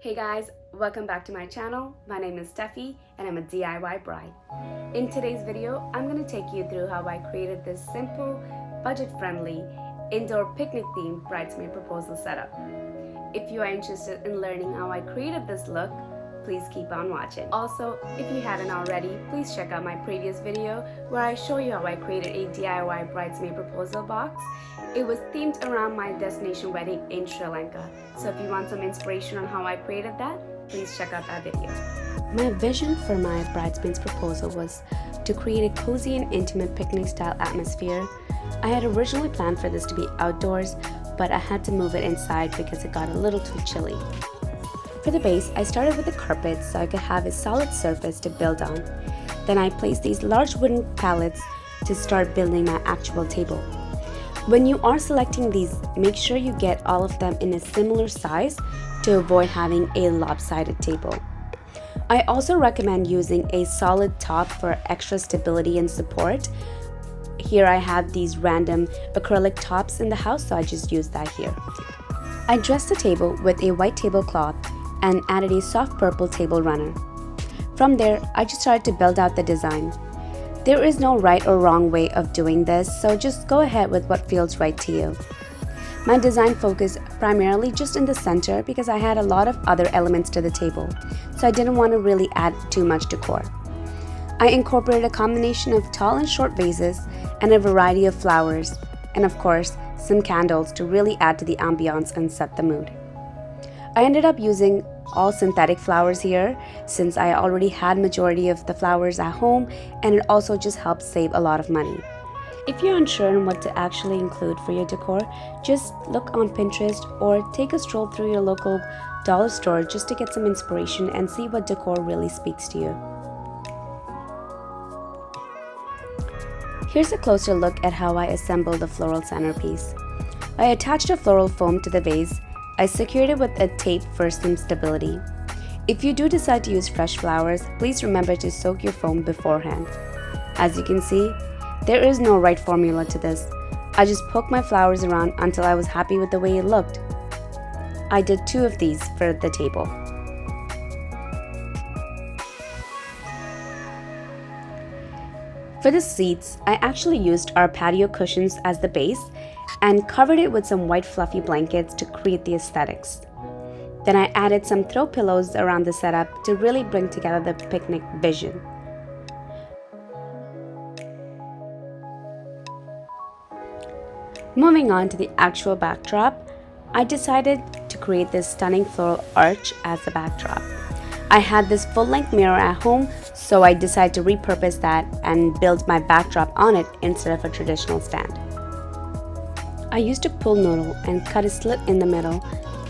Hey guys, welcome back to my channel. My name is Steffi and I'm a DIY bride. In today's video, I'm going to take you through how I created this simple, budget-friendly, indoor picnic-themed bridesmaid proposal setup. If you are interested in learning how I created this look, please keep on watching. Also, if you haven't already, please check out my previous video where I show you how I created a DIY bridesmaid proposal box. It was themed around my destination wedding in Sri Lanka. So if you want some inspiration on how I created that, please check out that video. My vision for my bridesmaid's proposal was to create a cozy and intimate picnic style atmosphere. I had originally planned for this to be outdoors, but I had to move it inside because it got a little too chilly. For the base, I started with a carpet so I could have a solid surface to build on. Then I placed these large wooden pallets to start building my actual table. When you are selecting these, make sure you get all of them in a similar size to avoid having a lopsided table. I also recommend using a solid top for extra stability and support. Here I have these random acrylic tops in the house, so I just used that here. I dressed the table with a white tablecloth and added a soft purple table runner. From there, I just started to build out the design. There is no right or wrong way of doing this, so just go ahead with what feels right to you. My design focused primarily just in the center because I had a lot of other elements to the table, so I didn't want to really add too much decor. I incorporated a combination of tall and short vases and a variety of flowers, and of course, some candles to really add to the ambiance and set the mood. I ended up using all synthetic flowers here since I already had majority of the flowers at home, and it also just helps save a lot of money. If you're unsure on what to actually include for your decor, just look on Pinterest or take a stroll through your local dollar store just to get some inspiration and see what decor really speaks to you. Here's a closer look at how I assembled the floral centerpiece. I attached a floral foam to the vase. I secured it with a tape for some stability. If you do decide to use fresh flowers, please remember to soak your foam beforehand. As you can see, there is no right formula to this. I just poked my flowers around until I was happy with the way it looked. I did 2 of these for the table. For the seats, I actually used our patio cushions as the base and covered it with some white fluffy blankets to create the aesthetics. Then I added some throw pillows around the setup to really bring together the picnic vision. Moving on to the actual backdrop, I decided to create this stunning floral arch as the backdrop. I had this full-length mirror at home, so I decided to repurpose that and build my backdrop on it instead of a traditional stand. I used a pull noodle and cut a slit in the middle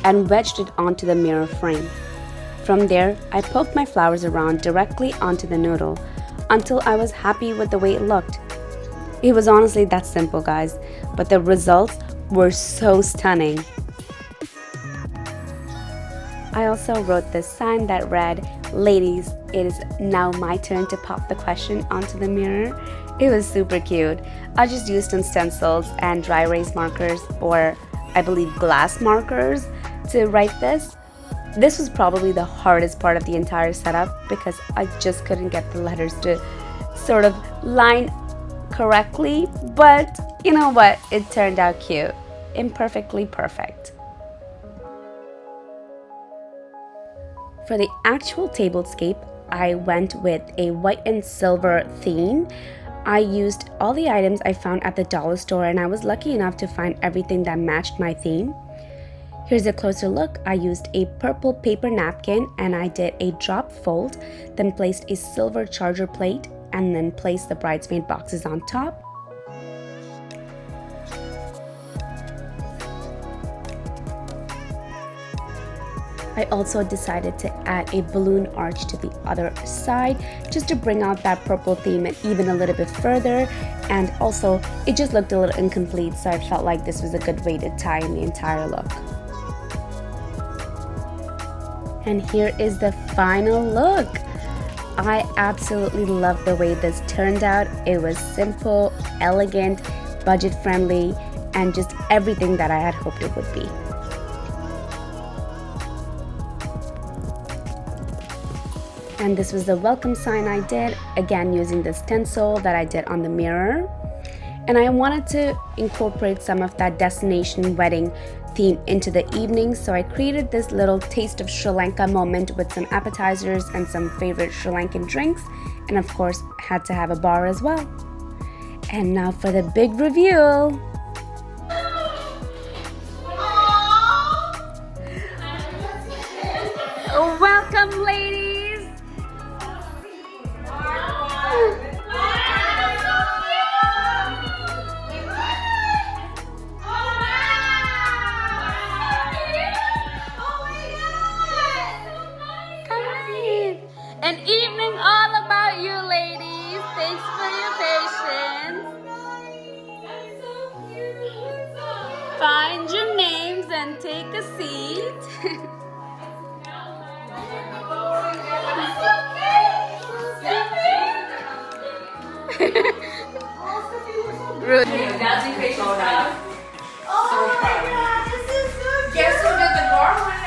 and wedged it onto the mirror frame. From there, I poked my flowers around directly onto the noodle until I was happy with the way it looked. It was honestly that simple, guys, but the results were so stunning. I also wrote this sign that read, "Ladies, it is now my turn to pop the question onto the mirror." It was super cute. I just used some stencils and dry erase markers, or I believe glass markers, to write this. This was probably the hardest part of the entire setup because I just couldn't get the letters to sort of line correctly, but you know what? It turned out cute. Imperfectly perfect. For the actual tablescape, I went with a white and silver theme. I used all the items I found at the dollar store, and I was lucky enough to find everything that matched my theme. Here's a closer look. I used a purple paper napkin and I did a drop fold, then placed a silver charger plate and then placed the bridesmaid boxes on top. I also decided to add a balloon arch to the other side just to bring out that purple theme even a little bit further, and also it just looked a little incomplete, so I felt like this was a good way to tie in the entire look. And here is the final look. I absolutely love the way this turned out. It was simple, elegant, budget friendly, and just everything that I had hoped it would be. And this was the welcome sign I did, again using this stencil that I did on the mirror. And I wanted to incorporate some of that destination wedding theme into the evening, so I created this little taste of Sri Lanka moment with some appetizers and some favorite Sri Lankan drinks, and of course had to have a bar as well. And now for the big reveal. Welcome, ladies. An evening all about you, ladies. Thanks for your patience. Find your names and take a seat. Ruth. That's incredible. So proud. Guess who did the garland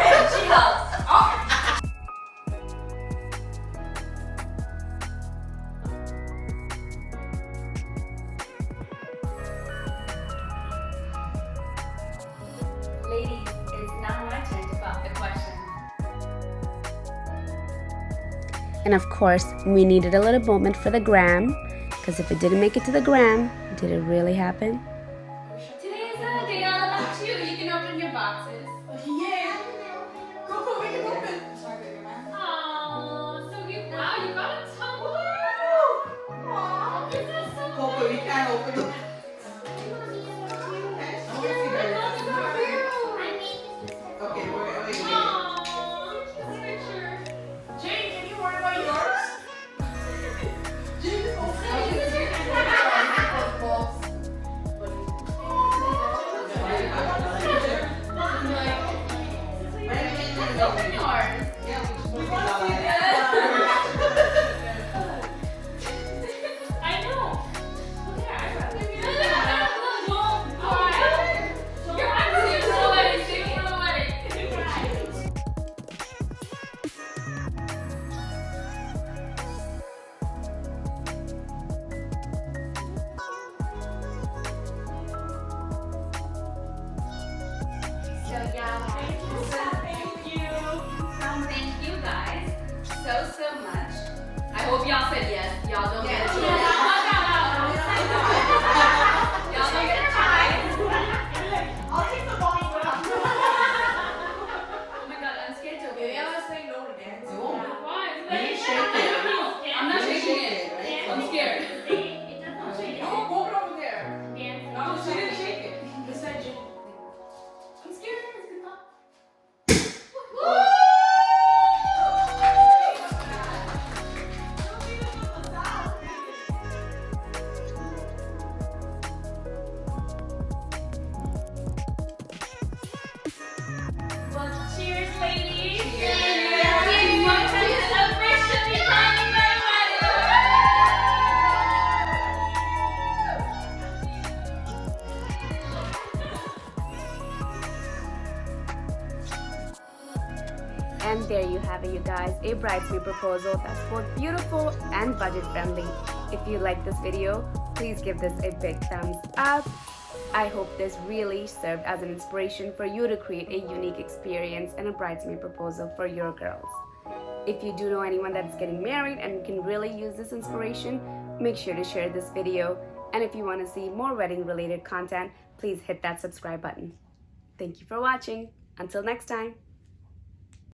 and she helped. Ladies, it's now my turn to pop the question. And of course, we needed a little moment for the gram, because if it didn't make it to the gram, did it really happen? Today is a day all about you. You can open your boxes. Yeah. Coco, make it open. Aww, so you wow, you got a tumbler. Aww, this is so Coco, you can't open it. Okay, wait. Jane, can you worry about yours? Jane, open yours. I know. Your eyes are so wedding. So yeah, thank you guys so much. I hope y'all said yes. Y'all don't get a try. Y'all don't get a try. I'll take the ball. Oh my god, I'm scared to open it. Y'all say no to dancing. Why? You shake it. I'm not shaking it. I'm scared. No, move it over there. No, she didn't shake it. Besides you. I'm scared. Well, cheers, ladies. Cheers. One time is officially planning my And there you have it, you guys, a bridesmaid proposal that's both beautiful and budget friendly. If you like this video, please give this a big thumbs up. I hope this really served as an inspiration for you to create a unique experience and a bridesmaid proposal for your girls. If you do know anyone that's getting married and can really use this inspiration, make sure to share this video. And if you want to see more wedding related content, please hit that subscribe button. Thank you for watching. Until next time.